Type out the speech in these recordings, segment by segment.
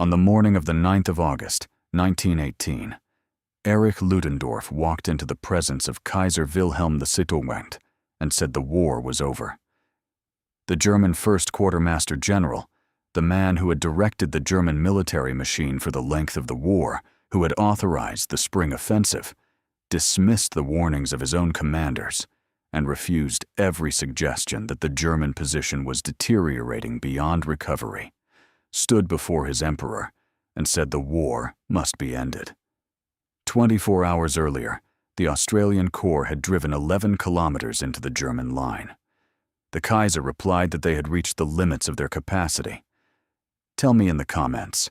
On the morning of the 9th of August, 1918, Erich Ludendorff walked into the presence of Kaiser Wilhelm II and said the war was over. The German First Quartermaster General, the man who had directed the German military machine for the length of the war, who had authorized the spring offensive, dismissed the warnings of his own commanders and refused every suggestion that the German position was deteriorating beyond recovery, stood before his emperor, and said the war must be ended. 24 hours earlier, the Australian Corps had driven 11 kilometers into the German line. The Kaiser replied that they had reached the limits of their capacity. Tell me in the comments,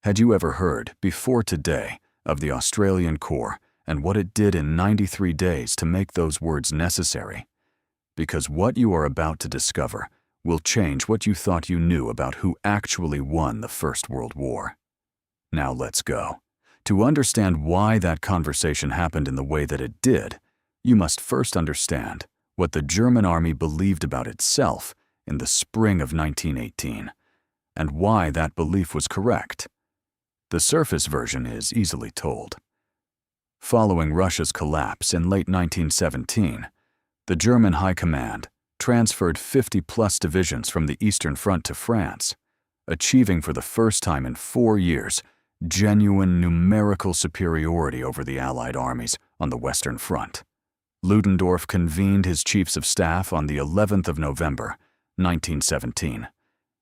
had you ever heard, before today, of the Australian Corps and what it did in 93 days to make those words necessary? Because what you are about to discover will change what you thought you knew about who actually won the First World War. Now let's go. To understand why that conversation happened in the way that it did, you must first understand what the German army believed about itself in the spring of 1918, and why that belief was correct. The surface version is easily told. Following Russia's collapse in late 1917, the German High Command transferred 50-plus divisions from the Eastern Front to France, achieving for the first time in 4 years genuine numerical superiority over the Allied armies on the Western Front. Ludendorff convened his chiefs of staff on the 11th of November, 1917,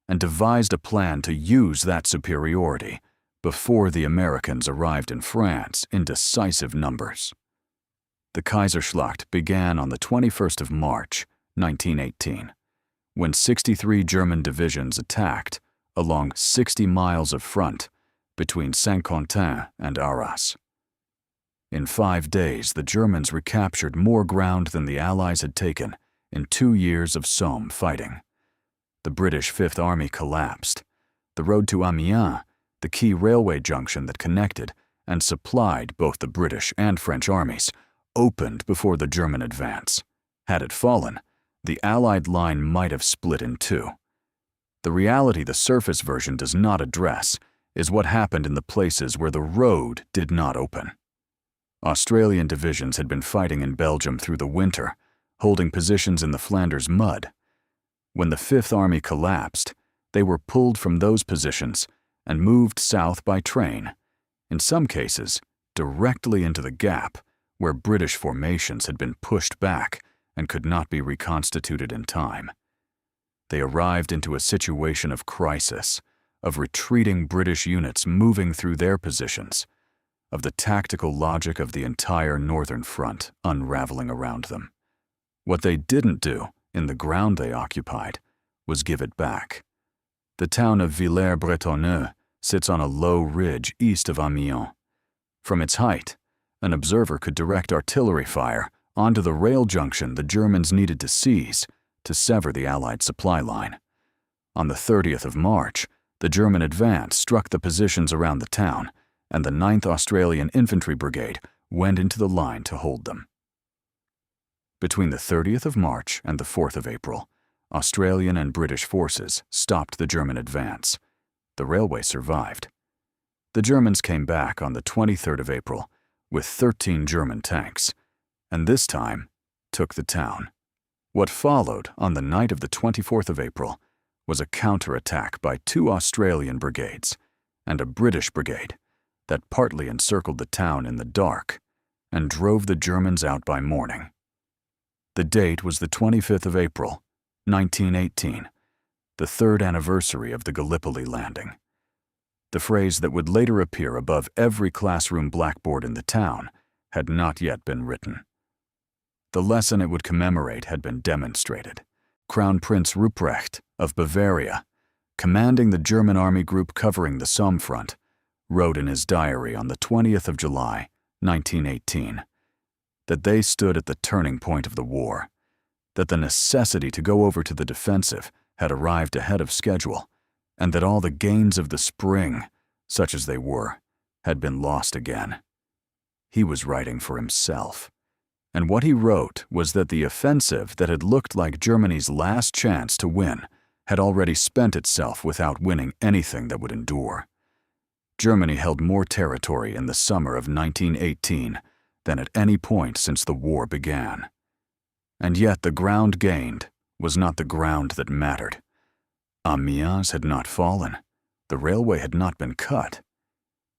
and devised a plan to use that superiority before the Americans arrived in France in decisive numbers. The Kaiserschlacht began on the 21st of March, 1918, when 63 German divisions attacked along 60 miles of front between Saint-Quentin and Arras. In 5 days, the Germans recaptured more ground than the Allies had taken in 2 years of Somme fighting. The British Fifth Army collapsed. The road to Amiens, the key railway junction that connected and supplied both the British and French armies, opened before the German advance. Had it fallen, the Allied line might have split in two. The reality the surface version does not address is what happened in the places where the road did not open. Australian divisions had been fighting in Belgium through the winter, holding positions in the Flanders mud. When the Fifth Army collapsed, they were pulled from those positions and moved south by train, in some cases directly into the gap where British formations had been pushed back and could not be reconstituted in time. They arrived into a situation of crisis, of retreating British units moving through their positions, of the tactical logic of the entire Northern Front unraveling around them. What they didn't do in the ground they occupied was give it back. The town of Villers-Bretonneux sits on a low ridge east of Amiens. From its height, an observer could direct artillery fire onto the rail junction the Germans needed to seize to sever the Allied supply line. On the 30th of March, the German advance struck the positions around the town, and the 9th Australian Infantry Brigade went into the line to hold them. Between the 30th of March and the 4th of April, Australian and British forces stopped the German advance. The railway survived. The Germans came back on the 23rd of April with 13 German tanks, and this time took the town. What followed on the night of the 24th of April was a counterattack by 2 Australian brigades and a British brigade that partly encircled the town in the dark and drove the Germans out by morning. The date was the 25th of April, 1918, the 3rd anniversary of the Gallipoli landing. The phrase that would later appear above every classroom blackboard in the town had not yet been written. The lesson it would commemorate had been demonstrated. Crown Prince Ruprecht of Bavaria, commanding the German army group covering the Somme front, wrote in his diary on the 20th of July, 1918, that they stood at the turning point of the war, that the necessity to go over to the defensive had arrived ahead of schedule, and that all the gains of the spring, such as they were, had been lost again. He was writing for himself. And what he wrote was that the offensive that had looked like Germany's last chance to win had already spent itself without winning anything that would endure. Germany held more territory in the summer of 1918 than at any point since the war began. And yet the ground gained was not the ground that mattered. Amiens had not fallen. The railway had not been cut.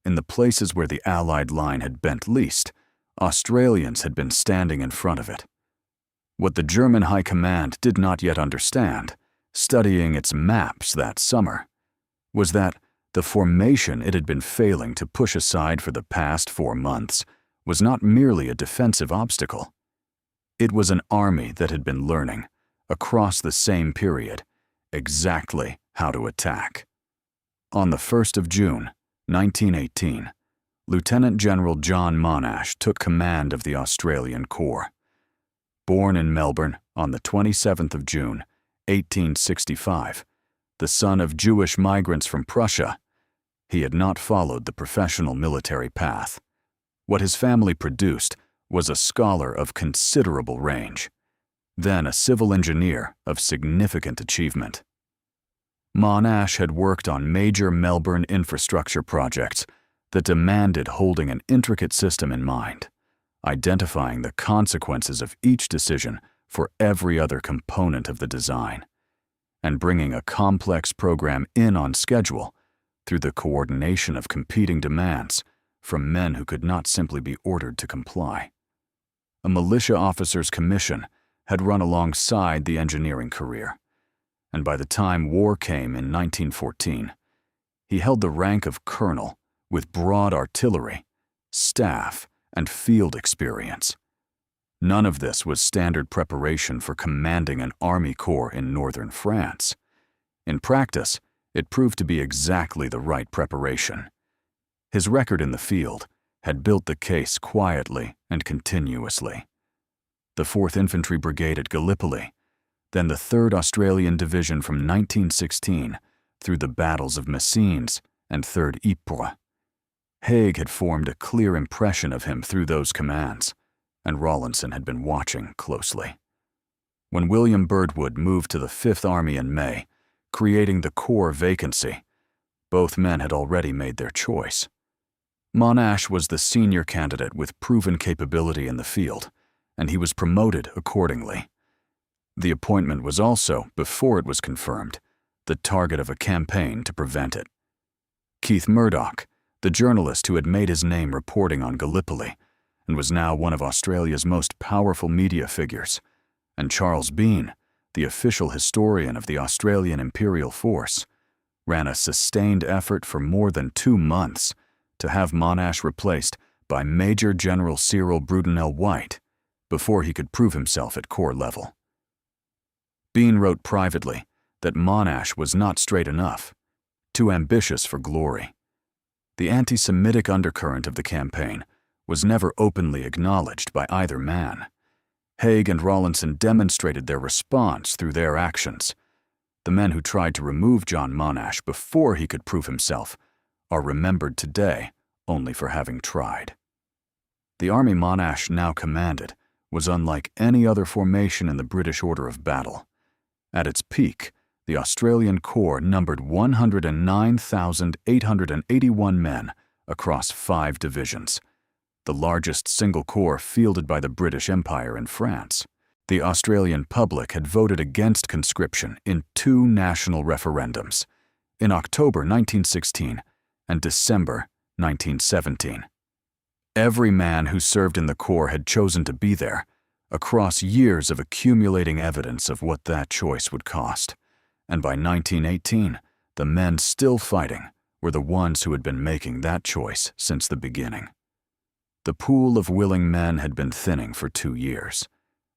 In the places where the Allied line had bent least, Australians had been standing in front of it. What the German High Command did not yet understand, studying its maps that summer, was that the formation it had been failing to push aside for the past 4 months was not merely a defensive obstacle. It was an army that had been learning, across the same period, exactly how to attack. On the 1st of June, 1918, Lieutenant General John Monash took command of the Australian Corps. Born in Melbourne on the 27th of June, 1865, the son of Jewish migrants from Prussia, he had not followed the professional military path. What his family produced was a scholar of considerable range, then a civil engineer of significant achievement. Monash had worked on major Melbourne infrastructure projects that demanded holding an intricate system in mind, identifying the consequences of each decision for every other component of the design, and bringing a complex program in on schedule through the coordination of competing demands from men who could not simply be ordered to comply. A militia officer's commission had run alongside the engineering career, and by the time war came in 1914, he held the rank of colonel with broad artillery, staff, and field experience. None of this was standard preparation for commanding an army corps in northern France. In practice, it proved to be exactly the right preparation. His record in the field had built the case quietly and continuously. The 4th Infantry Brigade at Gallipoli, then the 3rd Australian Division from 1916 through the battles of Messines and 3rd Ypres. Haig had formed a clear impression of him through those commands, and Rawlinson had been watching closely. When William Birdwood moved to the 5th Army in May, creating the Corps vacancy, both men had already made their choice. Monash was the senior candidate with proven capability in the field, and he was promoted accordingly. The appointment was also, before it was confirmed, the target of a campaign to prevent it. Keith Murdoch, the journalist who had made his name reporting on Gallipoli and was now one of Australia's most powerful media figures, and Charles Bean, the official historian of the Australian Imperial Force, ran a sustained effort for more than 2 months to have Monash replaced by Major General Cyril Brudenell White before he could prove himself at corps level. Bean wrote privately that Monash was not straight enough, too ambitious for glory. The anti-Semitic undercurrent of the campaign was never openly acknowledged by either man. Haig and Rawlinson demonstrated their response through their actions. The men who tried to remove John Monash before he could prove himself are remembered today only for having tried. The army Monash now commanded was unlike any other formation in the British order of battle. At its peak, the Australian Corps numbered 109,881 men across 5 divisions, the largest single corps fielded by the British Empire in France. The Australian public had voted against conscription in 2 national referendums, in October 1916 and December 1917. Every man who served in the Corps had chosen to be there, across years of accumulating evidence of what that choice would cost. And by 1918, the men still fighting were the ones who had been making that choice since the beginning. The pool of willing men had been thinning for 2 years.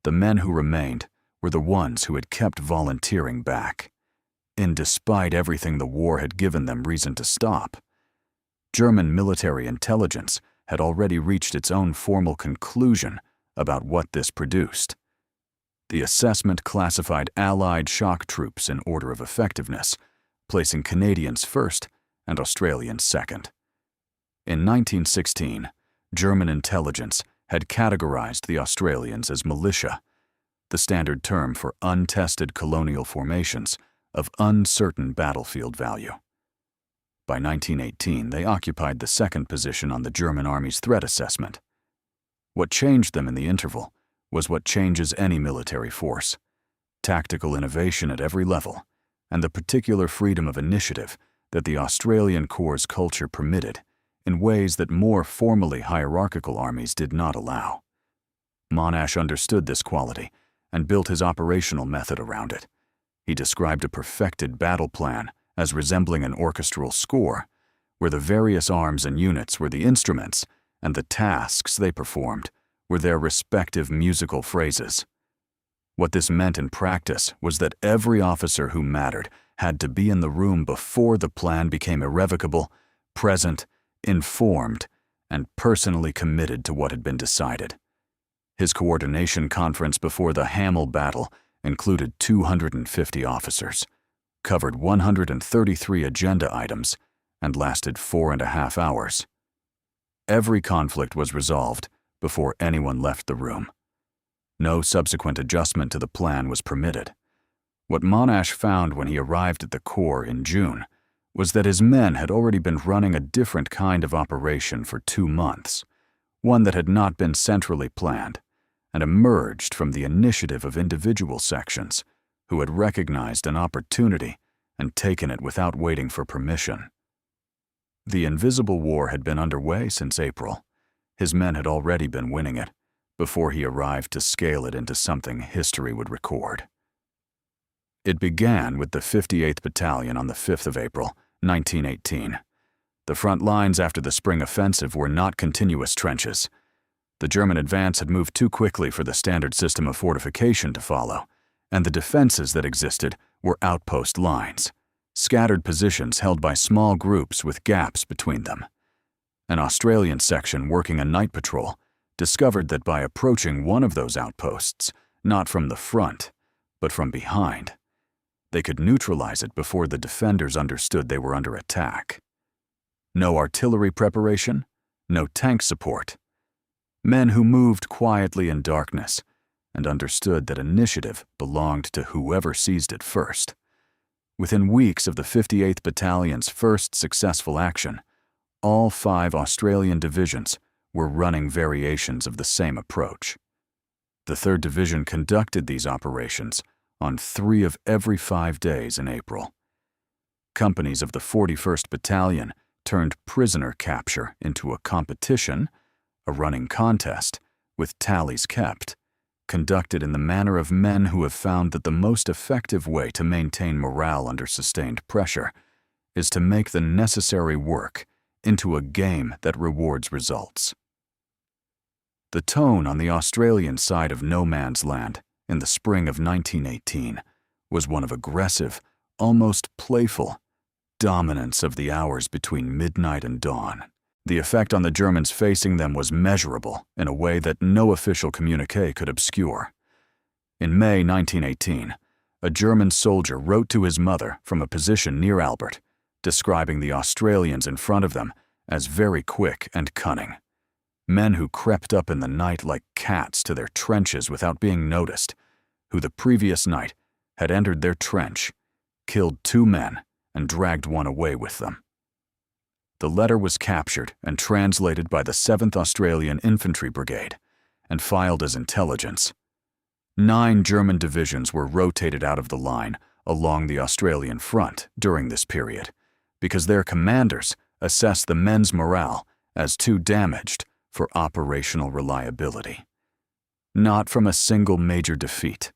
The men who remained were the ones who had kept volunteering back, in despite everything the war had given them reason to stop. German military intelligence had already reached its own formal conclusion about what this produced. The assessment classified Allied shock troops in order of effectiveness, placing Canadians first and Australians second. In 1916, German intelligence had categorized the Australians as militia, the standard term for untested colonial formations of uncertain battlefield value. By 1918, they occupied the second position on the German Army's threat assessment. What changed them in the interval was what changes any military force: tactical innovation at every level, and the particular freedom of initiative that the Australian Corps' culture permitted in ways that more formally hierarchical armies did not allow. Monash understood this quality and built his operational method around it. He described a perfected battle plan as resembling an orchestral score, where the various arms and units were the instruments and the tasks they performed were their respective musical phrases. What this meant in practice was that every officer who mattered had to be in the room before the plan became irrevocable, present, informed, and personally committed to what had been decided. His coordination conference before the Hamel battle included 250 officers, covered 133 agenda items, and lasted 4.5 hours. Every conflict was resolved before anyone left the room. No subsequent adjustment to the plan was permitted. What Monash found when he arrived at the Corps in June was that his men had already been running a different kind of operation for 2 months, one that had not been centrally planned, and emerged from the initiative of individual sections who had recognized an opportunity and taken it without waiting for permission. The invisible war had been underway since April. His men had already been winning it before he arrived to scale it into something history would record. It began with the 58th Battalion on the 5th of April, 1918. The front lines after the spring offensive were not continuous trenches. The German advance had moved too quickly for the standard system of fortification to follow, and the defenses that existed were outpost lines, scattered positions held by small groups with gaps between them. An Australian section working a night patrol discovered that by approaching one of those outposts, not from the front, but from behind, they could neutralize it before the defenders understood they were under attack. No artillery preparation, no tank support. Men who moved quietly in darkness and understood that initiative belonged to whoever seized it first. Within weeks of the 58th Battalion's first successful action, all 5 Australian divisions were running variations of the same approach. The 3rd Division conducted these operations on 3 of every 5 days in April. Companies of the 41st Battalion turned prisoner capture into a competition, a running contest, with tallies kept, conducted in the manner of men who have found that the most effective way to maintain morale under sustained pressure is to make the necessary work into a game that rewards results. The tone on the Australian side of no man's land in the spring of 1918 was one of aggressive, almost playful, dominance of the hours between midnight and dawn. The effect on the Germans facing them was measurable in a way that no official communiqué could obscure. In May 1918, a German soldier wrote to his mother from a position near Albert, describing the Australians in front of them as very quick and cunning. Men who crept up in the night like cats to their trenches without being noticed, who the previous night had entered their trench, killed 2 men, and dragged one away with them. The letter was captured and translated by the 7th Australian Infantry Brigade and filed as intelligence. 9 German divisions were rotated out of the line along the Australian front during this period because their commanders assessed the men's morale as too damaged for operational reliability. Not from a single major defeat,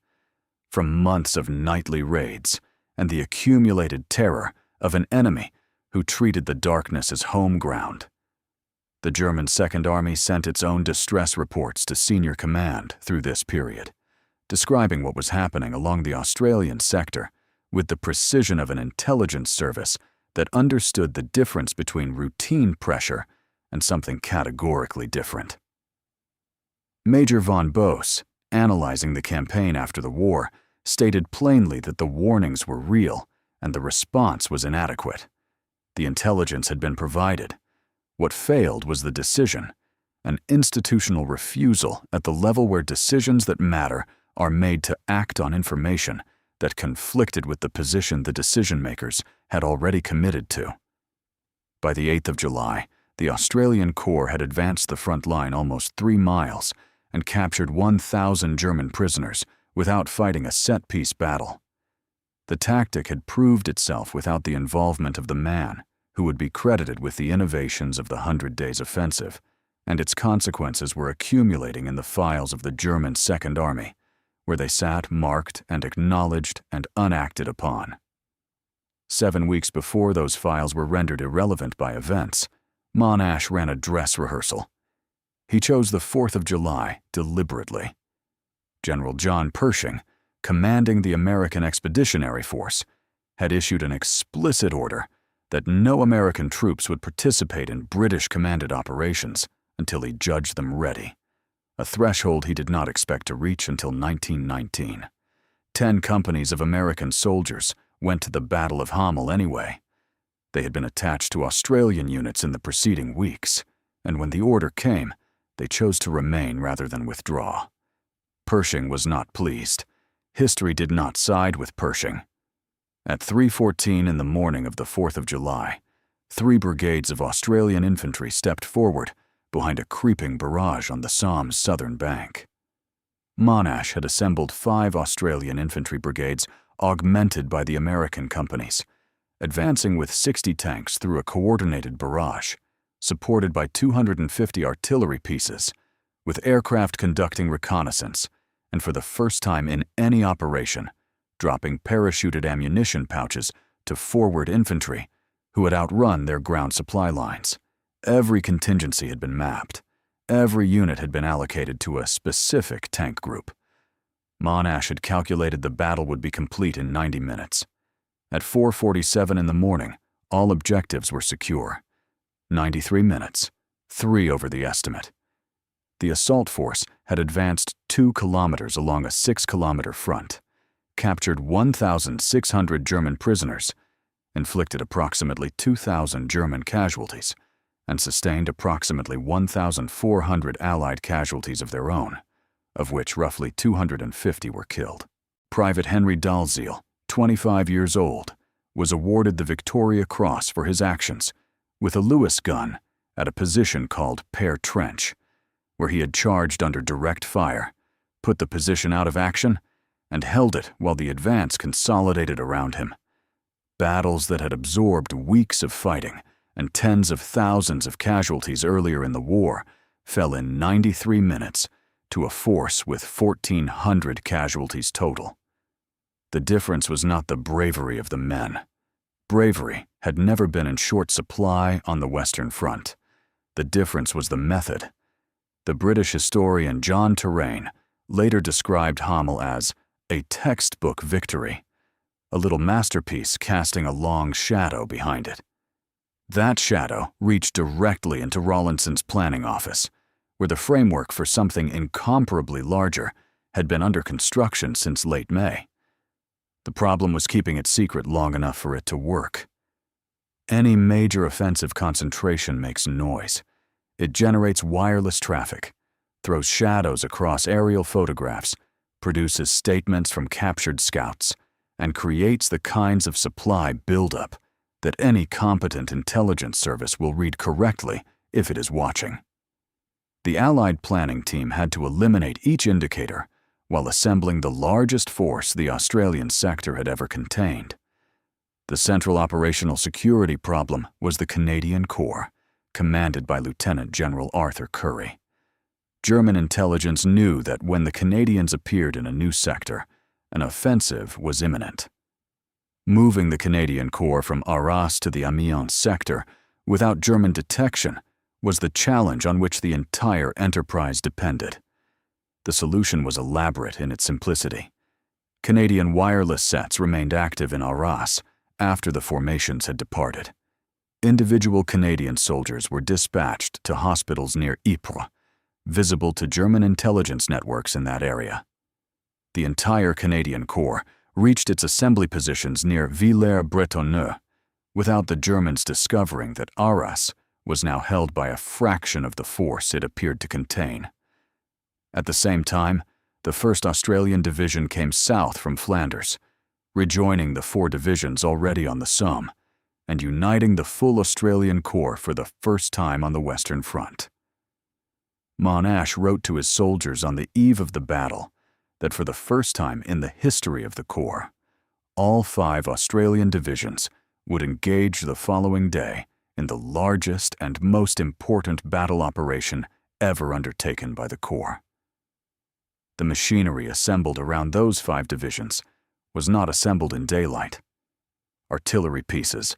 from months of nightly raids and the accumulated terror of an enemy who treated the darkness as home ground. The German Second Army sent its own distress reports to senior command through this period, describing what was happening along the Australian sector with the precision of an intelligence service that understood the difference between routine pressure and something categorically different. Major von Boos, analyzing the campaign after the war, stated plainly that the warnings were real and the response was inadequate. The intelligence had been provided. What failed was the decision, an institutional refusal at the level where decisions that matter are made to act on information that conflicted with the position the decision-makers had already committed to. By the 8th of July, the Australian Corps had advanced the front line almost 3 miles and captured 1,000 German prisoners without fighting a set-piece battle. The tactic had proved itself without the involvement of the man who would be credited with the innovations of the 100 Days Offensive, and its consequences were accumulating in the files of the German Second Army, where they sat marked and acknowledged and unacted upon. 7 weeks before those files were rendered irrelevant by events, Monash ran a dress rehearsal. He chose the 4th of July deliberately. General John Pershing, commanding the American Expeditionary Force, had issued an explicit order that no American troops would participate in British-commanded operations until he judged them ready, a threshold he did not expect to reach until 1919. 10 companies of American soldiers went to the Battle of Hamel anyway. They had been attached to Australian units in the preceding weeks, and when the order came, they chose to remain rather than withdraw. Pershing was not pleased. History did not side with Pershing. At 3:14 in the morning of the 4th of July, 3 brigades of Australian infantry stepped forward behind a creeping barrage on the Some's southern bank. Monash had assembled 5 Australian infantry brigades augmented by the American companies, advancing with 60 tanks through a coordinated barrage, supported by 250 artillery pieces, with aircraft conducting reconnaissance, and for the first time in any operation, dropping parachuted ammunition pouches to forward infantry who had outrun their ground supply lines. Every contingency had been mapped. Every unit had been allocated to a specific tank group. Monash had calculated the battle would be complete in 90 minutes. At 4:47 in the morning, all objectives were secure. 93 minutes, 3 over the estimate. The assault force had advanced 2 kilometers along a 6-kilometer front, captured 1,600 German prisoners, inflicted approximately 2,000 German casualties, and sustained approximately 1,400 Allied casualties of their own, of which roughly 250 were killed. Private Henry Dalziel, 25 years old, was awarded the Victoria Cross for his actions with a Lewis gun at a position called Pear Trench, where he had charged under direct fire, put the position out of action, and held it while the advance consolidated around him. Battles that had absorbed weeks of fighting and tens of thousands of casualties earlier in the war fell in 93 minutes to a force with 1,400 casualties total. The difference was not the bravery of the men. Bravery had never been in short supply on the Western Front. The difference was the method. The British historian John Terraine later described Hamel as a textbook victory, a little masterpiece casting a long shadow behind it. That shadow reached directly into Rawlinson's planning office, where the framework for something incomparably larger had been under construction since late May. The problem was keeping it secret long enough for it to work. Any major offensive concentration makes noise. It generates wireless traffic, throws shadows across aerial photographs, produces statements from captured scouts, and creates the kinds of supply buildup that any competent intelligence service will read correctly if it is watching. The Allied planning team had to eliminate each indicator while assembling the largest force the Australian sector had ever contained. The central operational security problem was the Canadian Corps, commanded by Lieutenant General Arthur Currie. German intelligence knew that when the Canadians appeared in a new sector, an offensive was imminent. Moving the Canadian Corps from Arras to the Amiens sector without German detection was the challenge on which the entire enterprise depended. The solution was elaborate in its simplicity. Canadian wireless sets remained active in Arras after the formations had departed. Individual Canadian soldiers were dispatched to hospitals near Ypres, visible to German intelligence networks in that area. The entire Canadian Corps reached its assembly positions near Villers-Bretonneux without the Germans discovering that Arras was now held by a fraction of the force it appeared to contain. At the same time, the 1st Australian Division came south from Flanders, rejoining the 4 divisions already on the Somme, and uniting the full Australian Corps for the first time on the Western Front. Monash wrote to his soldiers on the eve of the battle that for the first time in the history of the Corps, all 5 Australian divisions would engage the following day in the largest and most important battle operation ever undertaken by the Corps. The machinery assembled around those 5 divisions was not assembled in daylight. Artillery pieces,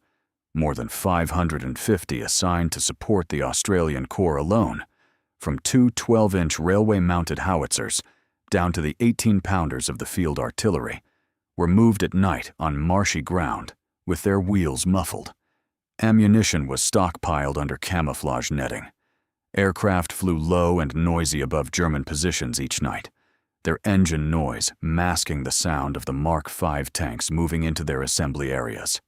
more than 550 assigned to support the Australian Corps alone, from 2 12-inch railway-mounted howitzers down to the 18-pounders of the field artillery, were moved at night on marshy ground with their wheels muffled. Ammunition was stockpiled under camouflage netting. Aircraft flew low and noisy above German positions each night, their engine noise masking the sound of the Mark V tanks moving into their assembly areas.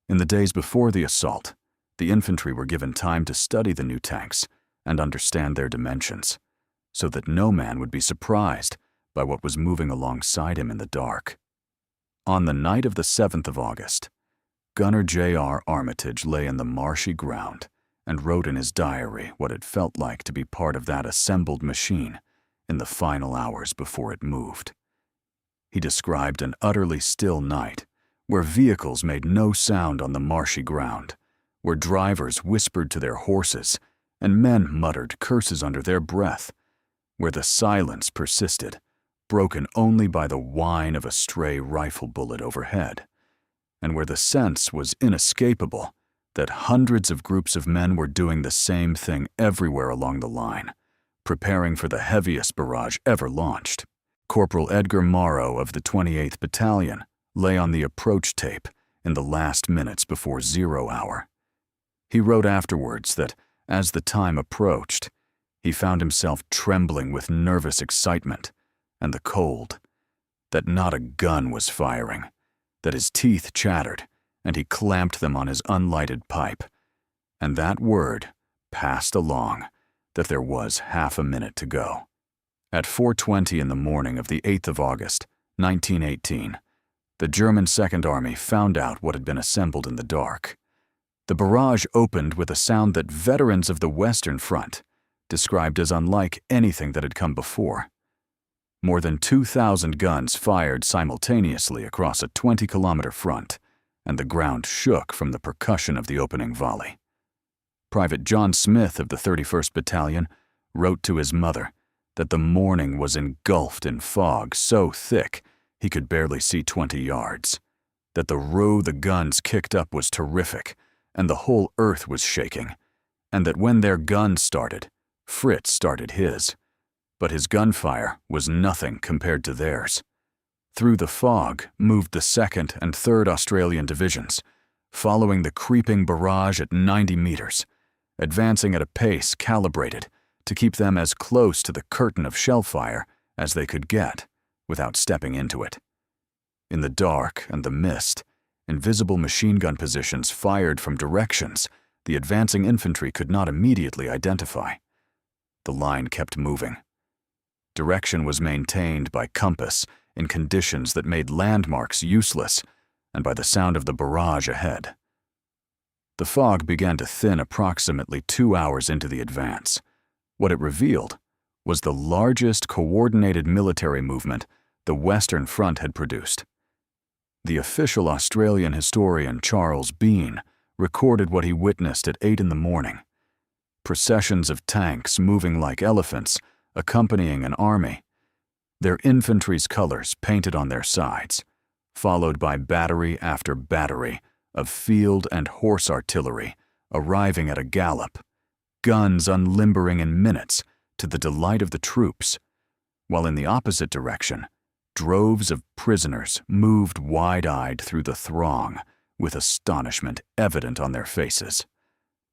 In the days before the assault, the infantry were given time to study the new tanks and understand their dimensions, so that no man would be surprised by what was moving alongside him in the dark. On the night of the 7th of August, Gunner J.R. Armitage lay in the marshy ground and wrote in his diary what it felt like to be part of that assembled machine in the final hours before it moved. He described an utterly still night where vehicles made no sound on the marshy ground, where drivers whispered to their horses and men muttered curses under their breath, where the silence persisted, broken only by the whine of a stray rifle bullet overhead, and where the sense was inescapable that hundreds of groups of men were doing the same thing everywhere along the line, preparing for the heaviest barrage ever launched. Corporal Edgar Morrow of the 28th Battalion lay on the approach tape in the last minutes before 0 hour. He wrote afterwards that, as the time approached, he found himself trembling with nervous excitement and the cold, that not a gun was firing, that his teeth chattered and he clamped them on his unlighted pipe, and that word passed along that there was half a minute to go. At 4:20 in the morning of the 8th of August, 1918, the German Second Army found out what had been assembled in the dark. The barrage opened with a sound that veterans of the Western Front described as unlike anything that had come before. More than 2,000 guns fired simultaneously across a 20-kilometer front, and the ground shook from the percussion of the opening volley. Private John Smith of the 31st Battalion wrote to his mother that the morning was engulfed in fog so thick he could barely see 20 yards, that the row the guns kicked up was terrific, and the whole earth was shaking, and that when their guns started, Fritz started his. But his gunfire was nothing compared to theirs. Through the fog moved the 2nd and 3rd Australian Divisions, following the creeping barrage at 90 meters, advancing at a pace calibrated to keep them as close to the curtain of shell fire as they could get without stepping into it. In the dark and the mist, invisible machine gun positions fired from directions the advancing infantry could not immediately identify. The line kept moving. Direction was maintained by compass in conditions that made landmarks useless and by the sound of the barrage ahead. The fog began to thin approximately 2 hours into the advance. What it revealed was the largest coordinated military movement the Western Front had produced. The official Australian historian Charles Bean recorded what he witnessed at 8 in the morning. Processions of tanks moving like elephants, accompanying an army, their infantry's colors painted on their sides, followed by battery after battery of field and horse artillery arriving at a gallop, guns unlimbering in minutes to the delight of the troops, while in the opposite direction, droves of prisoners moved wide-eyed through the throng with astonishment evident on their faces.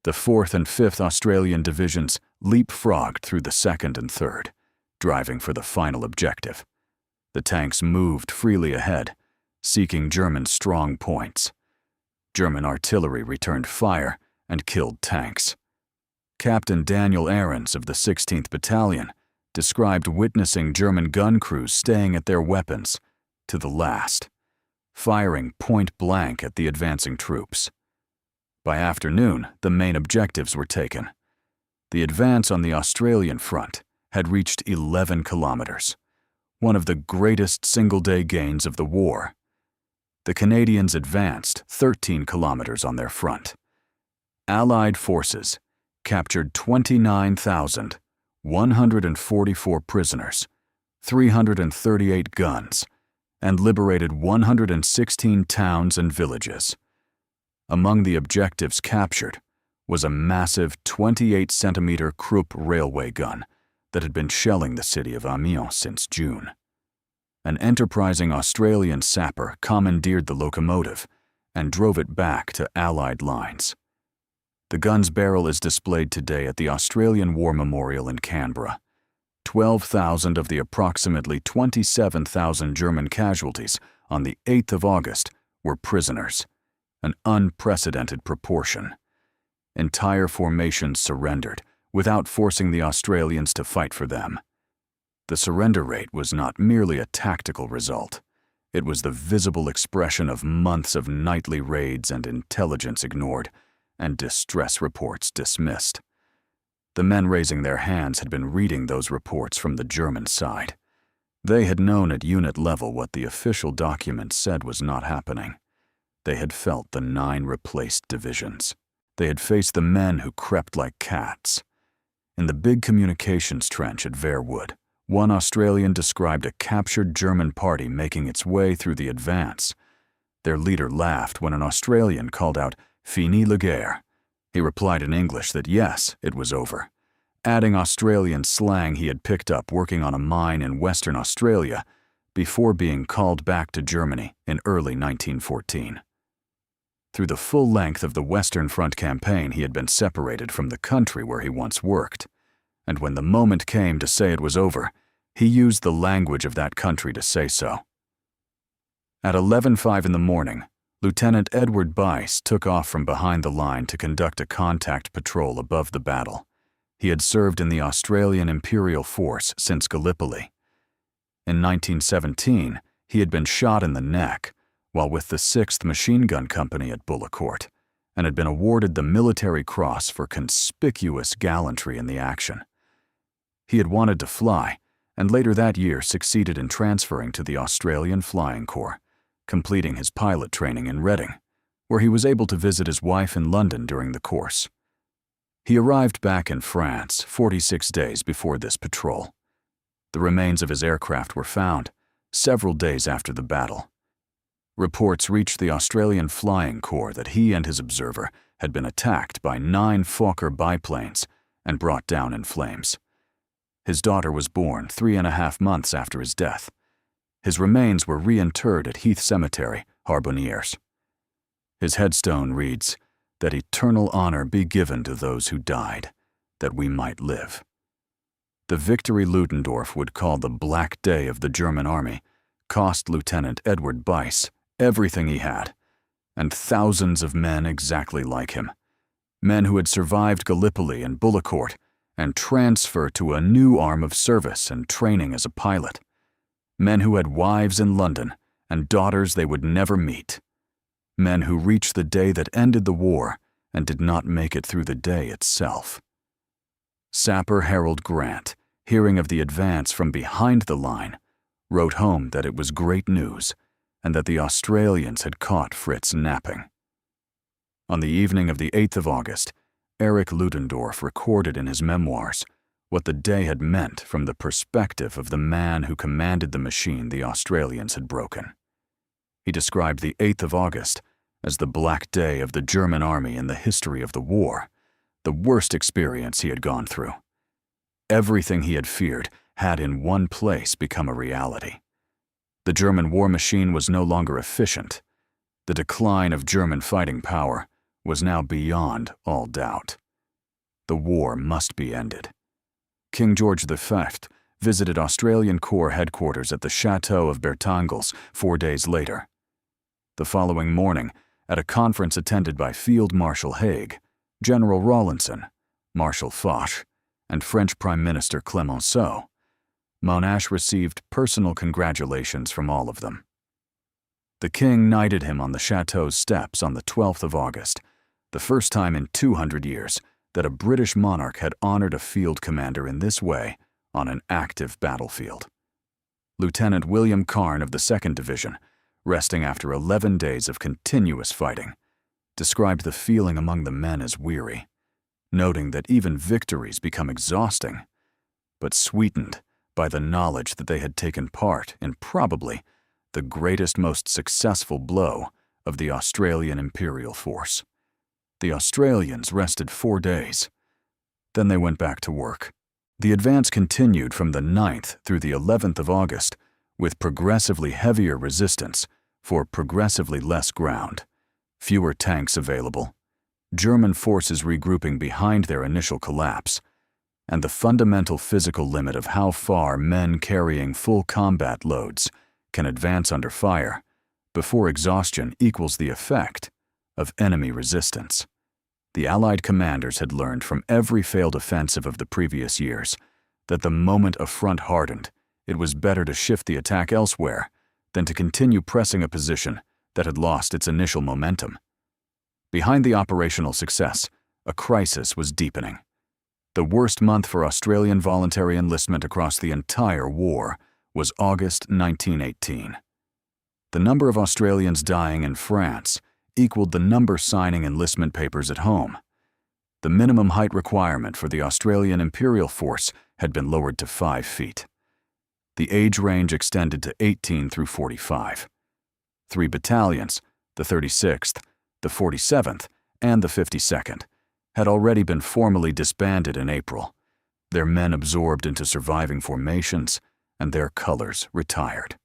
The 4th and 5th Australian Divisions leapfrogged through the 2nd and 3rd, driving for the final objective. The tanks moved freely ahead, seeking German strong points. German artillery returned fire and killed tanks. Captain Daniel Ahrens of the 16th Battalion described witnessing German gun crews staying at their weapons to the last, firing point blank at the advancing troops. By afternoon, the main objectives were taken. The advance on the Australian front had reached 11 kilometers, one of the greatest single-day gains of the war. The Canadians advanced 13 kilometers on their front. Allied forces captured 29,144 prisoners, 338 guns, and liberated 116 towns and villages. Among the objectives captured was a massive 28-centimeter Krupp railway gun that had been shelling the city of Amiens since June. An enterprising Australian sapper commandeered the locomotive and drove it back to Allied lines. The gun's barrel is displayed today at the Australian War Memorial in Canberra. 12,000 of the approximately 27,000 German casualties on the 8th of August were prisoners, an unprecedented proportion. Entire formations surrendered without forcing the Australians to fight for them. The surrender rate was not merely a tactical result. It was the visible expression of months of nightly raids and intelligence ignored, and distress reports dismissed. The men raising their hands had been reading those reports from the German side. They had known at unit level what the official documents said was not happening. They had felt the 9 replaced divisions. They had faced the men who crept like cats. In the big communications trench at Verwood, one Australian described a captured German party making its way through the advance. Their leader laughed when an Australian called out, "Fini la guerre." He replied in English that yes, it was over, adding Australian slang he had picked up working on a mine in Western Australia before being called back to Germany in early 1914. Through the full length of the Western Front campaign, he had been separated from the country where he once worked, and when the moment came to say it was over, he used the language of that country to say so. At 11:05 in the morning, Lieutenant Edward Bice took off from behind the line to conduct a contact patrol above the battle. He had served in the Australian Imperial Force since Gallipoli. In 1917, he had been shot in the neck while with the 6th Machine Gun Company at Bullecourt, and had been awarded the Military Cross for conspicuous gallantry in the action. He had wanted to fly, and later that year succeeded in transferring to the Australian Flying Corps, completing his pilot training in Reading, where he was able to visit his wife in London during the course. He arrived back in France 46 days before this patrol. The remains of his aircraft were found several days after the battle. Reports reached the Australian Flying Corps that he and his observer had been attacked by 9 Fokker biplanes and brought down in flames. His daughter was born 3.5 months after his death. His remains were reinterred at Heath Cemetery, Harbonnières. His headstone reads, "That eternal honor be given to those who died, that we might live." The victory Ludendorff would call the Black Day of the German Army cost Lieutenant Edward Bice everything he had, and thousands of men exactly like him, men who had survived Gallipoli and Bullecourt and transferred to a new arm of service and training as a pilot, men who had wives in London and daughters they would never meet, men who reached the day that ended the war and did not make it through the day itself. Sapper Harold Grant, hearing of the advance from behind the line, wrote home that it was great news and that the Australians had caught Fritz napping. On the evening of the 8th of August, Erich Ludendorff recorded in his memoirs what the day had meant from the perspective of the man who commanded the machine the Australians had broken. He described the 8th of August as the black day of the German army in the history of the war, the worst experience he had gone through. Everything he had feared had in one place become a reality. The German war machine was no longer efficient. The decline of German fighting power was now beyond all doubt. The war must be ended. King George V visited Australian Corps headquarters at the Chateau of Bertangles 4 days later. The following morning, at a conference attended by Field Marshal Haig, General Rawlinson, Marshal Foch, and French Prime Minister Clemenceau, Monash received personal congratulations from all of them. The king knighted him on the chateau's steps on the 12th of August, the first time in 200 years that a British monarch had honored a field commander in this way on an active battlefield. Lieutenant William Carne of the 2nd Division, resting after 11 days of continuous fighting, described the feeling among the men as weary, noting that even victories become exhausting, but sweetened by the knowledge that they had taken part in probably the greatest, most successful blow of the Australian imperial force. The Australians rested 4 days. Then they went back to work. The advance continued from the 9th through the 11th of August with progressively heavier resistance for progressively less ground, fewer tanks available, German forces regrouping behind their initial collapse, and the fundamental physical limit of how far men carrying full combat loads can advance under fire before exhaustion equals the effect of enemy resistance. The Allied commanders had learned from every failed offensive of the previous years that the moment a front hardened, it was better to shift the attack elsewhere than to continue pressing a position that had lost its initial momentum. Behind the operational success, a crisis was deepening. The worst month for Australian voluntary enlistment across the entire war was August 1918. The number of Australians dying in France equaled the number signing enlistment papers at home. The minimum height requirement for the Australian Imperial Force had been lowered to 5 feet. The age range extended to 18 through 45. 3 battalions, the 36th, the 47th, and the 52nd, had already been formally disbanded in April, their men absorbed into surviving formations and their colors retired.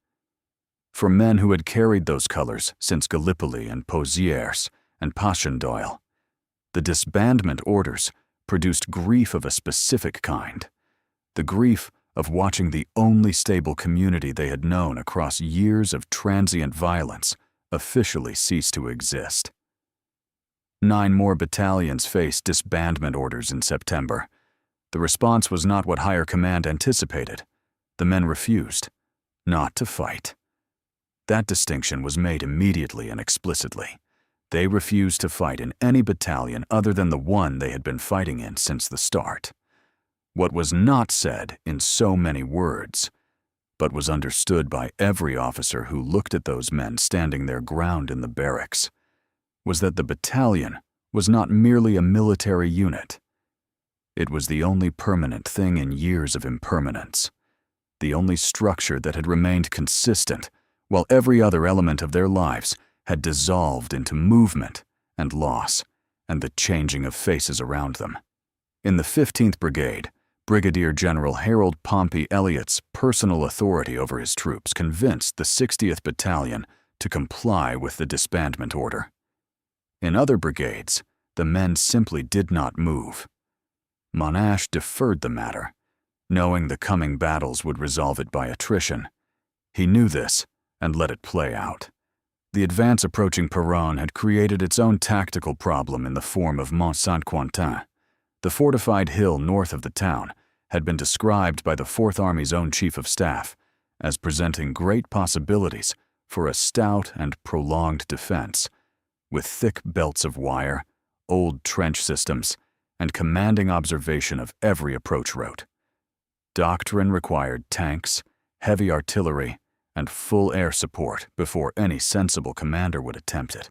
For men who had carried those colors since Gallipoli and Pozieres and Passchendaele, the disbandment orders produced grief of a specific kind, the grief of watching the only stable community they had known across years of transient violence officially cease to exist. 9 more battalions faced disbandment orders in September. The response was not what higher command anticipated. The men refused, not to fight. That distinction was made immediately and explicitly. They refused to fight in any battalion other than the one they had been fighting in since the start. What was not said in so many words, but was understood by every officer who looked at those men standing their ground in the barracks, was that the battalion was not merely a military unit. It was the only permanent thing in years of impermanence, the only structure that had remained consistent while every other element of their lives had dissolved into movement and loss and the changing of faces around them. In the 15th Brigade, Brigadier General Harold Pompey Elliott's personal authority over his troops convinced the 60th Battalion to comply with the disbandment order. In other brigades, the men simply did not move. Monash deferred the matter, knowing the coming battles would resolve it by attrition. He knew this and let it play out. The advance approaching Peronne had created its own tactical problem in the form of Mont St Quentin. The fortified hill north of the town had been described by the Fourth Army's own Chief of Staff as presenting great possibilities for a stout and prolonged defense, with thick belts of wire, old trench systems, and commanding observation of every approach route. Doctrine required tanks, heavy artillery, and full air support before any sensible commander would attempt it.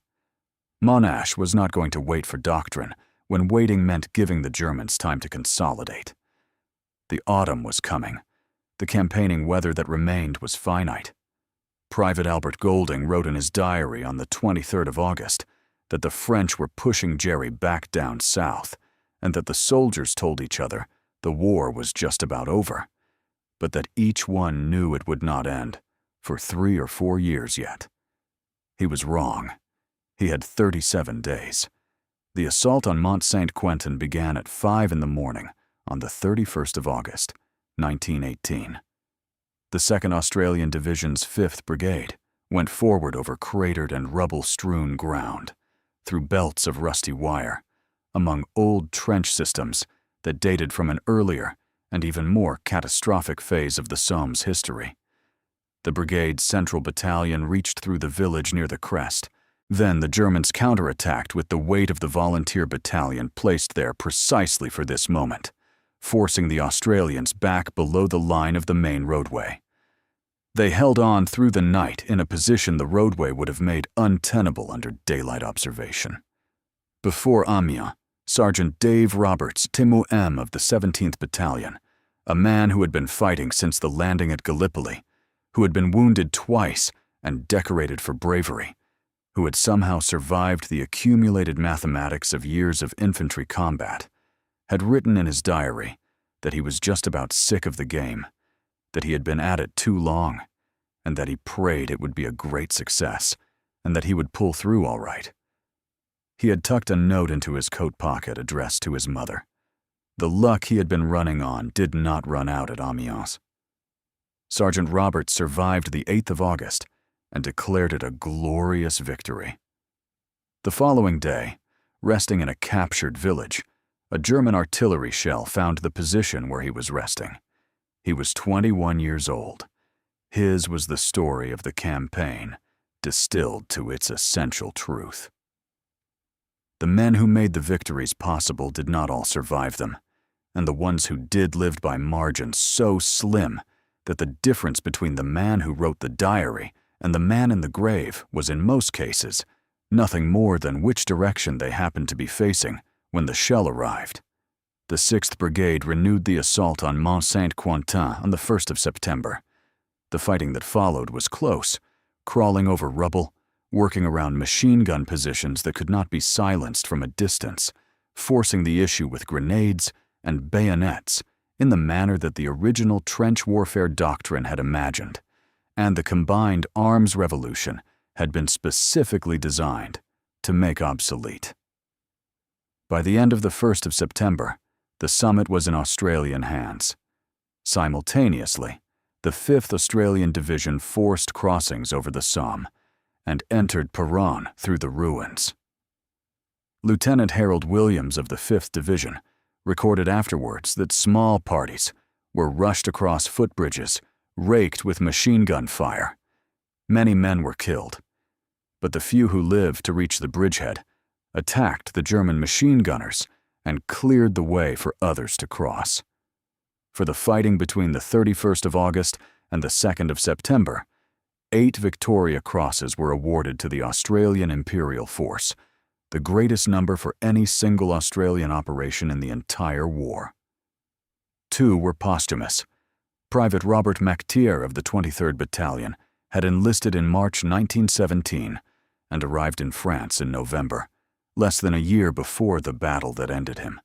Monash was not going to wait for doctrine when waiting meant giving the Germans time to consolidate. The autumn was coming. The campaigning weather that remained was finite. Private Albert Golding wrote in his diary on the 23rd of August that the French were pushing Jerry back down south and that the soldiers told each other the war was just about over, but that each one knew it would not end for 3 or 4 years yet. He was wrong. He had 37 days. The assault on Mont St Quentin began at 5 in the morning on the 31st of August, 1918. The 2nd Australian Division's 5th Brigade went forward over cratered and rubble-strewn ground, through belts of rusty wire, among old trench systems that dated from an earlier and even more catastrophic phase of the Somme history. The brigade's central battalion reached through the village near the crest, Then the Germans counterattacked with the weight of the volunteer battalion placed there precisely for this moment, forcing the Australians back below the line of the main roadway. They held on through the night in a position the roadway would have made untenable under daylight observation. Before Amiens, Sergeant Dave Roberts, Timoem of the 17th Battalion, a man who had been fighting since the landing at Gallipoli, who had been wounded twice and decorated for bravery, who had somehow survived the accumulated mathematics of years of infantry combat, had written in his diary that he was just about sick of the game, that he had been at it too long, and that he prayed it would be a great success, and that he would pull through all right. He had tucked a note into his coat pocket addressed to his mother. The luck he had been running on did not run out at Amiens. Sergeant Roberts survived the 8th of August and declared it a glorious victory. The following day, resting in a captured village, a German artillery shell found the position where he was resting. He was 21 years old. His was the story of the campaign, distilled to its essential truth. The men who made the victories possible did not all survive them, and the ones who did lived by margins so slim that the difference between the man who wrote the diary and the man in the grave was in most cases nothing more than which direction they happened to be facing when the shell arrived. The 6th Brigade renewed the assault on Mont St Quentin on the 1st of September. The fighting that followed was close, crawling over rubble, working around machine gun positions that could not be silenced from a distance, forcing the issue with grenades and bayonets in the manner that the original trench warfare doctrine had imagined, and the combined arms revolution had been specifically designed to make obsolete. By the end of the 1st of September, the summit was in Australian hands. Simultaneously, the 5th Australian Division forced crossings over the Somme and entered Peronne through the ruins. Lieutenant Harold Williams of the 5th Division recorded afterwards that small parties were rushed across footbridges, raked with machine gun fire. Many men were killed, but the few who lived to reach the bridgehead attacked the German machine gunners and cleared the way for others to cross. For the fighting between the 31st of August and the 2nd of September, 8 Victoria Crosses were awarded to the Australian Imperial Force, the greatest number for any single Australian operation in the entire war. 2 were posthumous. Private Robert McTeer of the 23rd Battalion had enlisted in March 1917 and arrived in France in November, less than a year before the battle that ended him.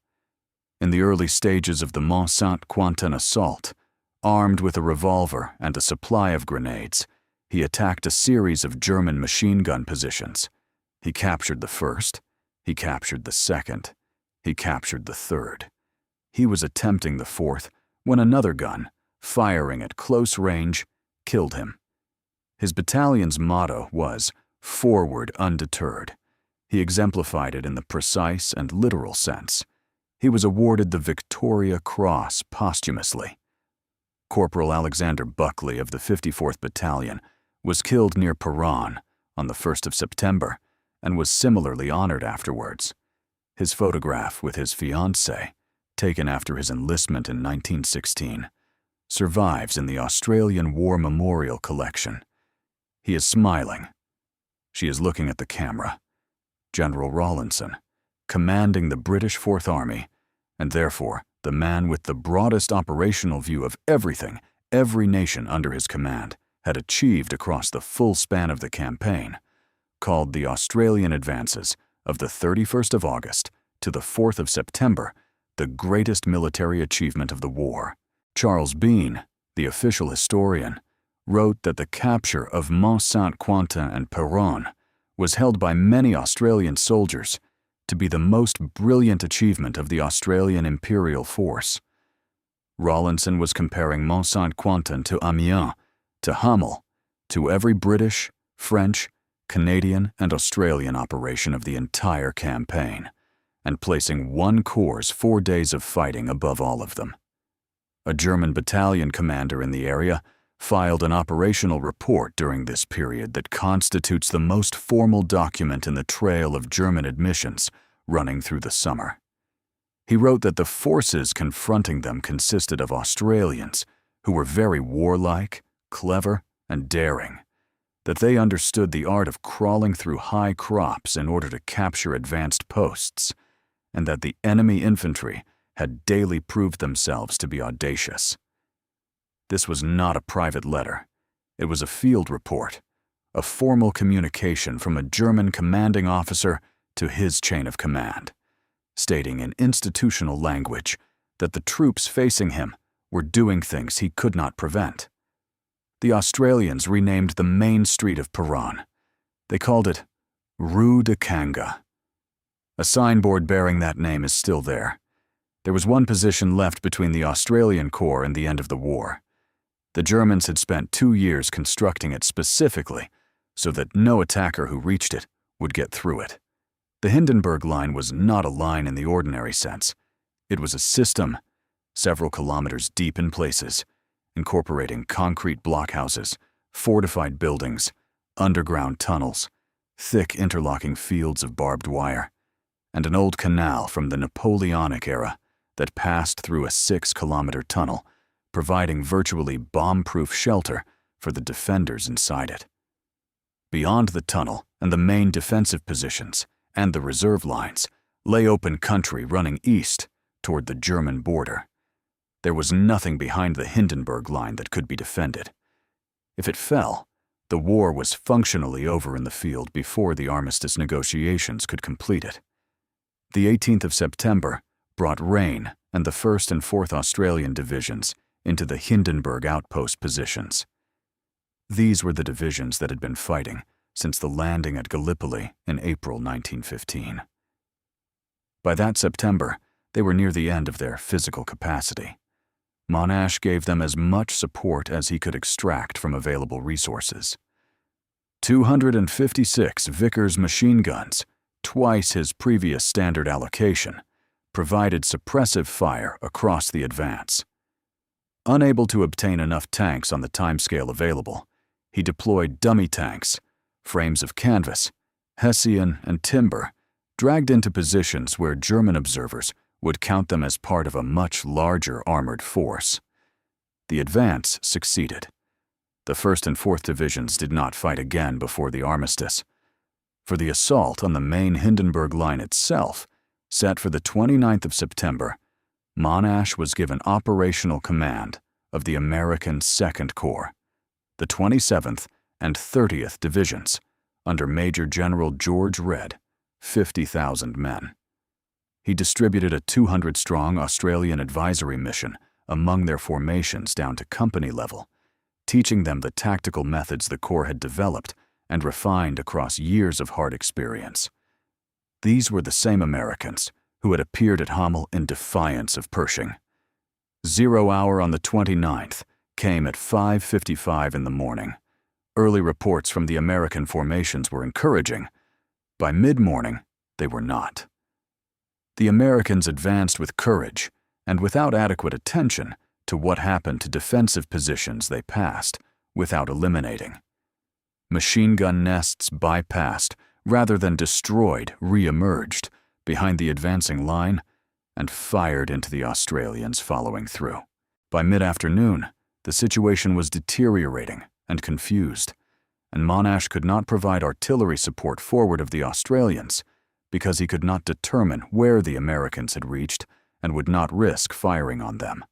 In the early stages of the Mont St Quentin assault, armed with a revolver and a supply of grenades, he attacked a series of German machine gun positions. He captured the first, he captured the second, he captured the third. He was attempting the fourth when another gun, firing at close range, killed him. His battalion's motto was, "Forward undeterred." He exemplified it in the precise and literal sense. He was awarded the Victoria Cross posthumously. Corporal Alexander Buckley of the 54th Battalion was killed near Peronne on the 1st of September and was similarly honored afterwards. His photograph with his fiancée, taken after his enlistment in 1916, survives in the Australian War Memorial Collection. He is smiling. She is looking at the camera. General Rawlinson, commanding the British Fourth Army, and therefore the man with the broadest operational view of everything every nation under his command had achieved across the full span of the campaign, called the Australian advances of the 31st of August to the 4th of September the greatest military achievement of the war. Charles Bean, the official historian, wrote that the capture of Mont St Quentin and Peronne was held by many Australian soldiers to be the most brilliant achievement of the Australian Imperial Force. Rawlinson was comparing Mont St Quentin to Amiens, to Hamel, to every British, French, Canadian, and Australian operation of the entire campaign, and placing one corps' 4 days of fighting above all of them. A German battalion commander in the area filed an operational report during this period that constitutes the most formal document in the trail of German admissions running through the summer. He wrote that the forces confronting them consisted of Australians who were very warlike, clever, and daring, that they understood the art of crawling through high crops in order to capture advanced posts, and that the enemy infantry had daily proved themselves to be audacious. This was not a private letter. It was a field report, a formal communication from a German commanding officer to his chain of command, stating in institutional language that the troops facing him were doing things he could not prevent. The Australians renamed the main street of Peronne. They called it Rue de Kanga. A signboard bearing that name is still there. There was one position left between the Australian Corps and the end of the war. The Germans had spent 2 years constructing it specifically so that no attacker who reached it would get through it. The Hindenburg Line was not a line in the ordinary sense. It was a system, several kilometers deep in places, incorporating concrete blockhouses, fortified buildings, underground tunnels, thick interlocking fields of barbed wire, and an old canal from the Napoleonic era that passed through a 6-kilometer tunnel, providing virtually bomb-proof shelter for the defenders inside it. Beyond the tunnel and the main defensive positions and the reserve lines lay open country running east toward the German border. There was nothing behind the Hindenburg Line that could be defended. If it fell, the war was functionally over in the field before the armistice negotiations could complete it. The 18th of September brought rain and the 1st and 4th Australian Divisions into the Hindenburg outpost positions. These were the divisions that had been fighting since the landing at Gallipoli in April 1915. By that September, they were near the end of their physical capacity. Monash gave them as much support as he could extract from available resources. 256 Vickers machine guns, twice his previous standard allocation, provided suppressive fire across the advance. Unable to obtain enough tanks on the timescale available, he deployed dummy tanks, frames of canvas, hessian, and timber, dragged into positions where German observers would count them as part of a much larger armored force. The advance succeeded. The 1st and 4th Divisions did not fight again before the armistice. For the assault on the main Hindenburg Line itself, set for the 29th of September, Monash was given operational command of the American 2nd Corps, the 27th and 30th Divisions, under Major General George Red, 50,000 men. He distributed a 200-strong Australian advisory mission among their formations down to company level, teaching them the tactical methods the Corps had developed and refined across years of hard experience. These were the same Americans who had appeared at Hamel in defiance of Pershing. 0 hour on the 29th came at 5:55 in the morning. Early reports from the American formations were encouraging. By mid-morning, they were not. The Americans advanced with courage and without adequate attention to what happened to defensive positions they passed without eliminating. Machine gun nests bypassed rather than destroyed re-emerged behind the advancing line and fired into the Australians following through. By mid-afternoon, the situation was deteriorating and confused, and Monash could not provide artillery support forward of the Australians because he could not determine where the Americans had reached and would not risk firing on them.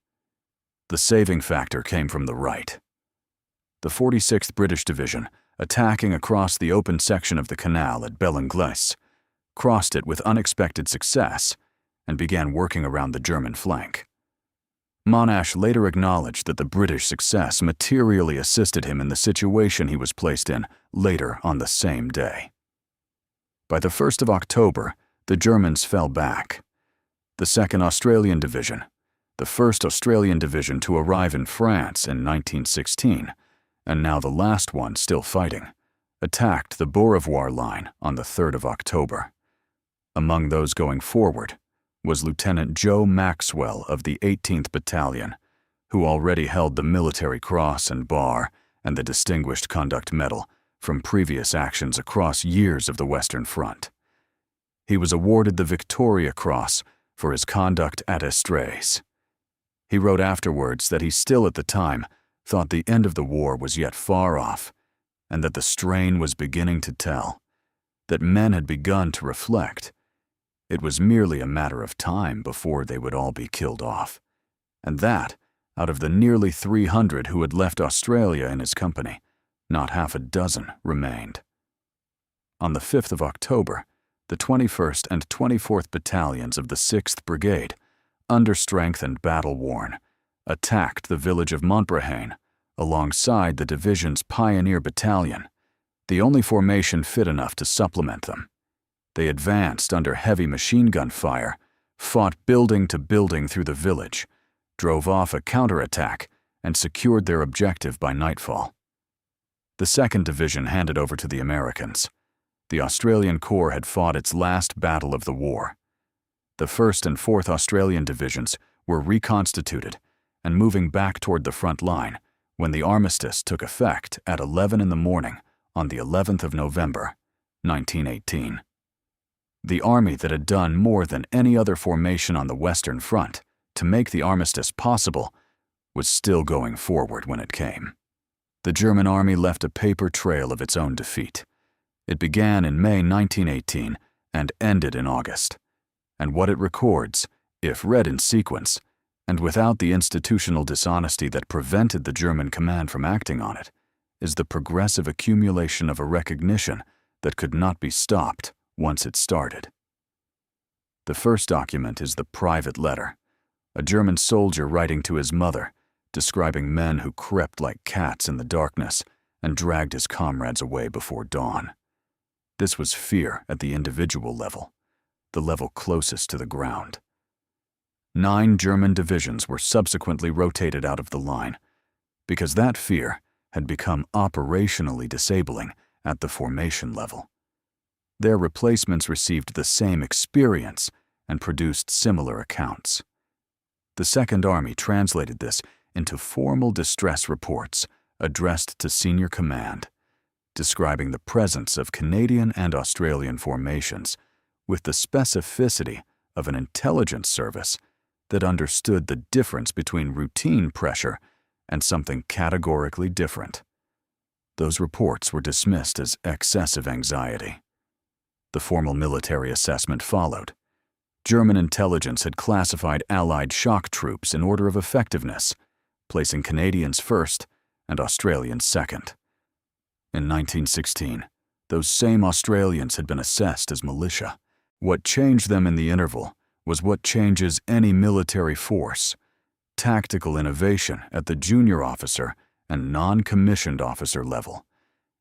The saving factor came from the right. The 46th British Division, attacking across the open section of the canal at Bellenglise, crossed it with unexpected success and began working around the German flank. Monash later acknowledged that the British success materially assisted him in the situation he was placed in later on the same day. By the 1st of October, the Germans fell back. The 2nd Australian Division, the 1st Australian Division to arrive in France in 1916, and now the last one still fighting, attacked the Beaurevoir Line on the 3rd of October. Among those going forward was Lieutenant Joe Maxwell of the 18th Battalion, who already held the Military Cross and Bar and the Distinguished Conduct Medal from previous actions across years of the Western Front. He was awarded the Victoria Cross for his conduct at Estrées. He wrote afterwards that he still at the time thought the end of the war was yet far off, and that the strain was beginning to tell, that men had begun to reflect. It was merely a matter of time before they would all be killed off, and that, out of the nearly 300 who had left Australia in his company, not half a dozen remained. On the 5th of October, the 21st and 24th Battalions of the 6th Brigade, understrength and battle-worn, attacked the village of Montbretagne alongside the division's Pioneer Battalion, the only formation fit enough to supplement them. They advanced under heavy machine gun fire, fought building to building through the village, drove off a counterattack, and secured their objective by nightfall. The 2nd Division handed over to the Americans. The Australian Corps had fought its last battle of the war. The 1st and 4th Australian Divisions were reconstituted and moving back toward the front line when the armistice took effect at 11 in the morning on the 11th of November, 1918. The army that had done more than any other formation on the Western Front to make the armistice possible was still going forward when it came. The German army left a paper trail of its own defeat. It began in May 1918 and ended in August. And what it records, if read in sequence, and without the institutional dishonesty that prevented the German command from acting on it, is the progressive accumulation of a recognition that could not be stopped once it started. The first document is the private letter, a German soldier writing to his mother, describing men who crept like cats in the darkness and dragged his comrades away before dawn. This was fear at the individual level, the level closest to the ground. 9 German divisions were subsequently rotated out of the line, because that fear had become operationally disabling at the formation level. Their replacements received the same experience and produced similar accounts. The Second Army translated this into formal distress reports addressed to senior command, describing the presence of Canadian and Australian formations with the specificity of an intelligence service that understood the difference between routine pressure and something categorically different. Those reports were dismissed as excessive anxiety. The formal military assessment followed. German intelligence had classified Allied shock troops in order of effectiveness, placing Canadians first and Australians second. In 1916, those same Australians had been assessed as militia. What changed them in the interval was what changes any military force: tactical innovation at the junior officer and non-commissioned officer level,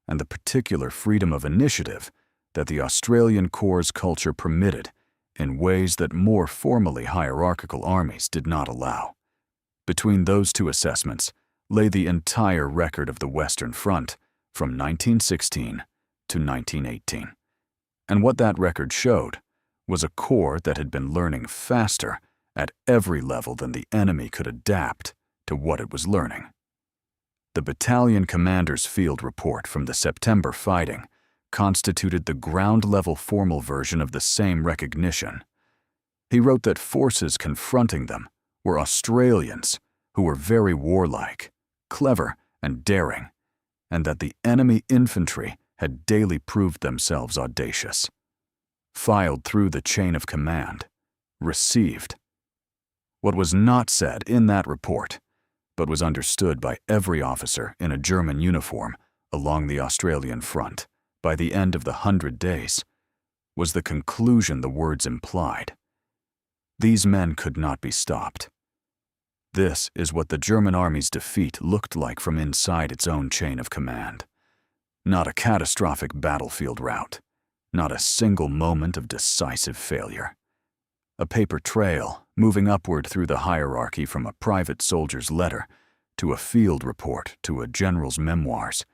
and the particular freedom of initiative that the Australian Corps' culture permitted in ways that more formally hierarchical armies did not allow. Between those two assessments lay the entire record of the Western Front from 1916 to 1918. And what that record showed was a corps that had been learning faster at every level than the enemy could adapt to what it was learning. The battalion commander's field report from the September fighting constituted the ground-level formal version of the same recognition. He wrote that forces confronting them were Australians who were very warlike, clever, and daring, and that the enemy infantry had daily proved themselves audacious. Filed through the chain of command, received. What was not said in that report, but was understood by every officer in a German uniform along the Australian front by the end of the 100 days, was the conclusion the words implied. These men could not be stopped. This is what the German army's defeat looked like from inside its own chain of command. Not a catastrophic battlefield rout, not a single moment of decisive failure. A paper trail moving upward through the hierarchy from a private soldier's letter to a field report to a general's memoirs,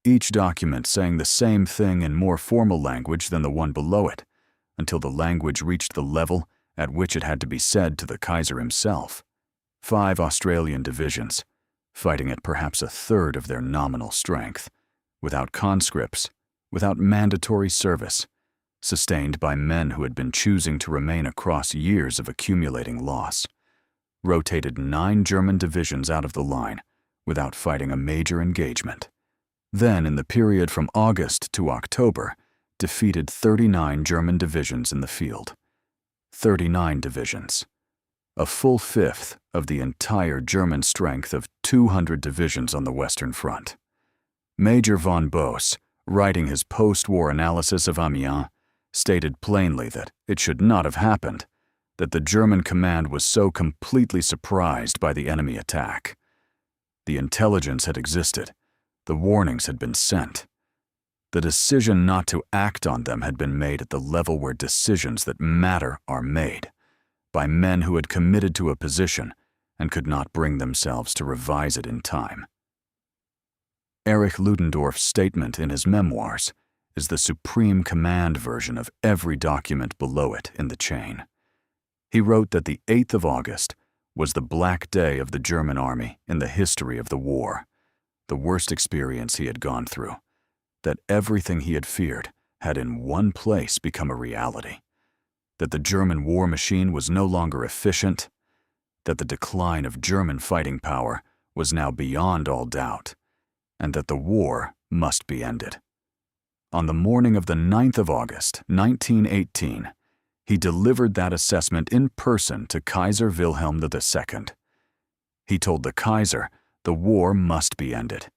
each document saying the same thing in more formal language than the one below it, until the language reached the level at which it had to be said to the Kaiser himself. 5 Australian divisions, fighting at perhaps a third of their nominal strength, without conscripts, without mandatory service, sustained by men who had been choosing to remain across years of accumulating loss, rotated 9 German divisions out of the line without fighting a major engagement. Then, in the period from August to October, defeated 39 German divisions in the field. 39 divisions. A full fifth of the entire German strength of 200 divisions on the Western Front. Major von Boos, writing his post-war analysis of Amiens, stated plainly that it should not have happened, that the German command was so completely surprised by the enemy attack. The intelligence had existed, the warnings had been sent. The decision not to act on them had been made at the level where decisions that matter are made, by men who had committed to a position and could not bring themselves to revise it in time. Erich Ludendorff's statement in his memoirs is the supreme command version of every document below it in the chain. He wrote that the 8th of August was the black day of the German army in the history of the war, the worst experience he had gone through, that everything he had feared had in one place become a reality, that the German war machine was no longer efficient, that the decline of German fighting power was now beyond all doubt, and that the war must be ended. On the morning of the 9th of August, 1918, he delivered that assessment in person to Kaiser Wilhelm II. He told the Kaiser the war must be ended.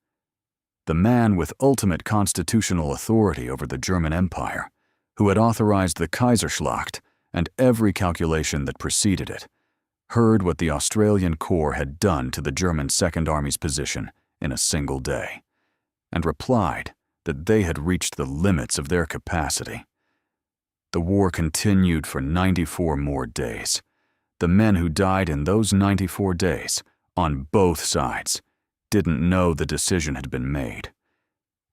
The man with ultimate constitutional authority over the German Empire, who had authorized the Kaiserschlacht and every calculation that preceded it, heard what the Australian Corps had done to the German Second Army's position in a single day, and replied that they had reached the limits of their capacity. The war continued for 94 more days. The men who died in those 94 days, on both sides, didn't know the decision had been made.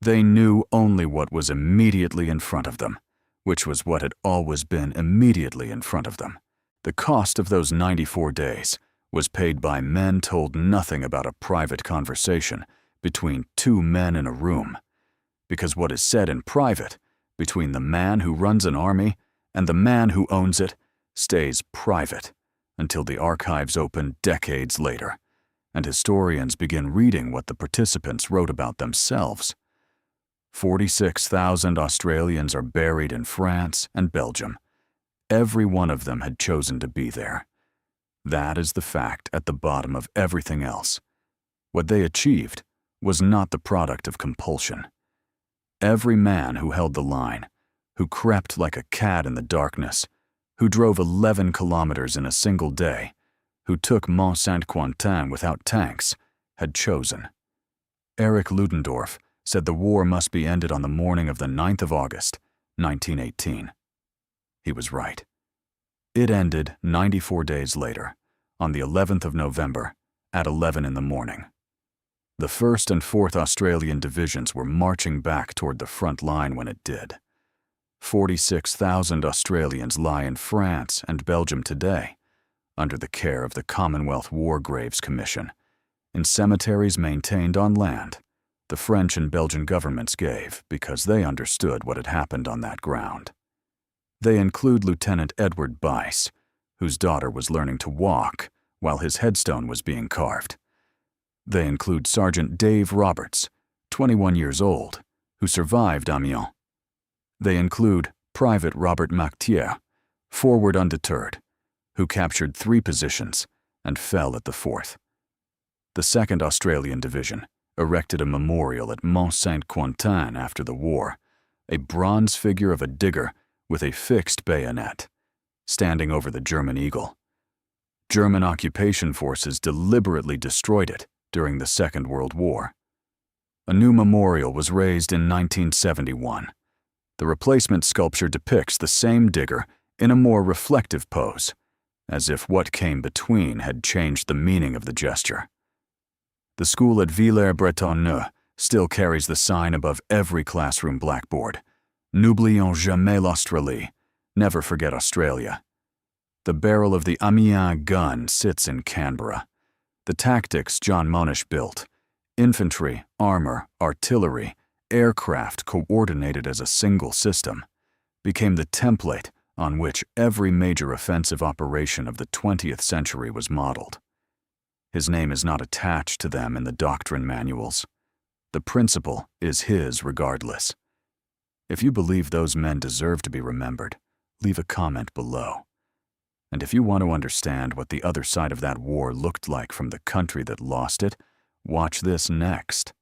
They knew only what was immediately in front of them, which was what had always been immediately in front of them. The cost of those 94 days was paid by men told nothing about a private conversation between 2 men in a room, because what is said in private between the man who runs an army and the man who owns it stays private until the archives open decades later, and historians begin reading what the participants wrote about themselves. 46,000 Australians are buried in France and Belgium. Every one of them had chosen to be there. That is the fact at the bottom of everything else. What they achieved was not the product of compulsion. Every man who held the line, who crept like a cat in the darkness, who drove 11 kilometers in a single day, who took Mont St Quentin without tanks, had chosen. Erich Ludendorff said the war must be ended on the morning of the 9th of August, 1918. He was right. It ended 94 days later, on the 11th of November, at 11 in the morning. The 1st and 4th Australian divisions were marching back toward the front line when it did. 46,000 Australians lie in France and Belgium today, under the care of the Commonwealth War Graves Commission, in cemeteries maintained on land the French and Belgian governments gave because they understood what had happened on that ground. They include Lieutenant Edward Bice, whose daughter was learning to walk while his headstone was being carved. They include Sergeant Dave Roberts, 21 years old, who survived Amiens. They include Private Robert Mactier, forward undeterred, who captured 3 positions and fell at the 4th. The 2nd Australian Division erected a memorial at Mont St Quentin after the war, a bronze figure of a digger with a fixed bayonet, standing over the German eagle. German occupation forces deliberately destroyed it during the Second World War. A new memorial was raised in 1971. The replacement sculpture depicts the same digger in a more reflective pose, as if what came between had changed the meaning of the gesture. The school at Villers-Bretonneux still carries the sign above every classroom blackboard: N'oublions jamais l'Australie, never forget Australia. The barrel of the Amiens gun sits in Canberra, The tactics John Monash built, infantry, armor, artillery, aircraft coordinated as a single system, became the template on which every major offensive operation of the 20th century was modeled. His name is not attached to them in the doctrine manuals. The principle is his regardless. If you believe those men deserve to be remembered, leave a comment below. And if you want to understand what the other side of that war looked like from the country that lost it, watch this next.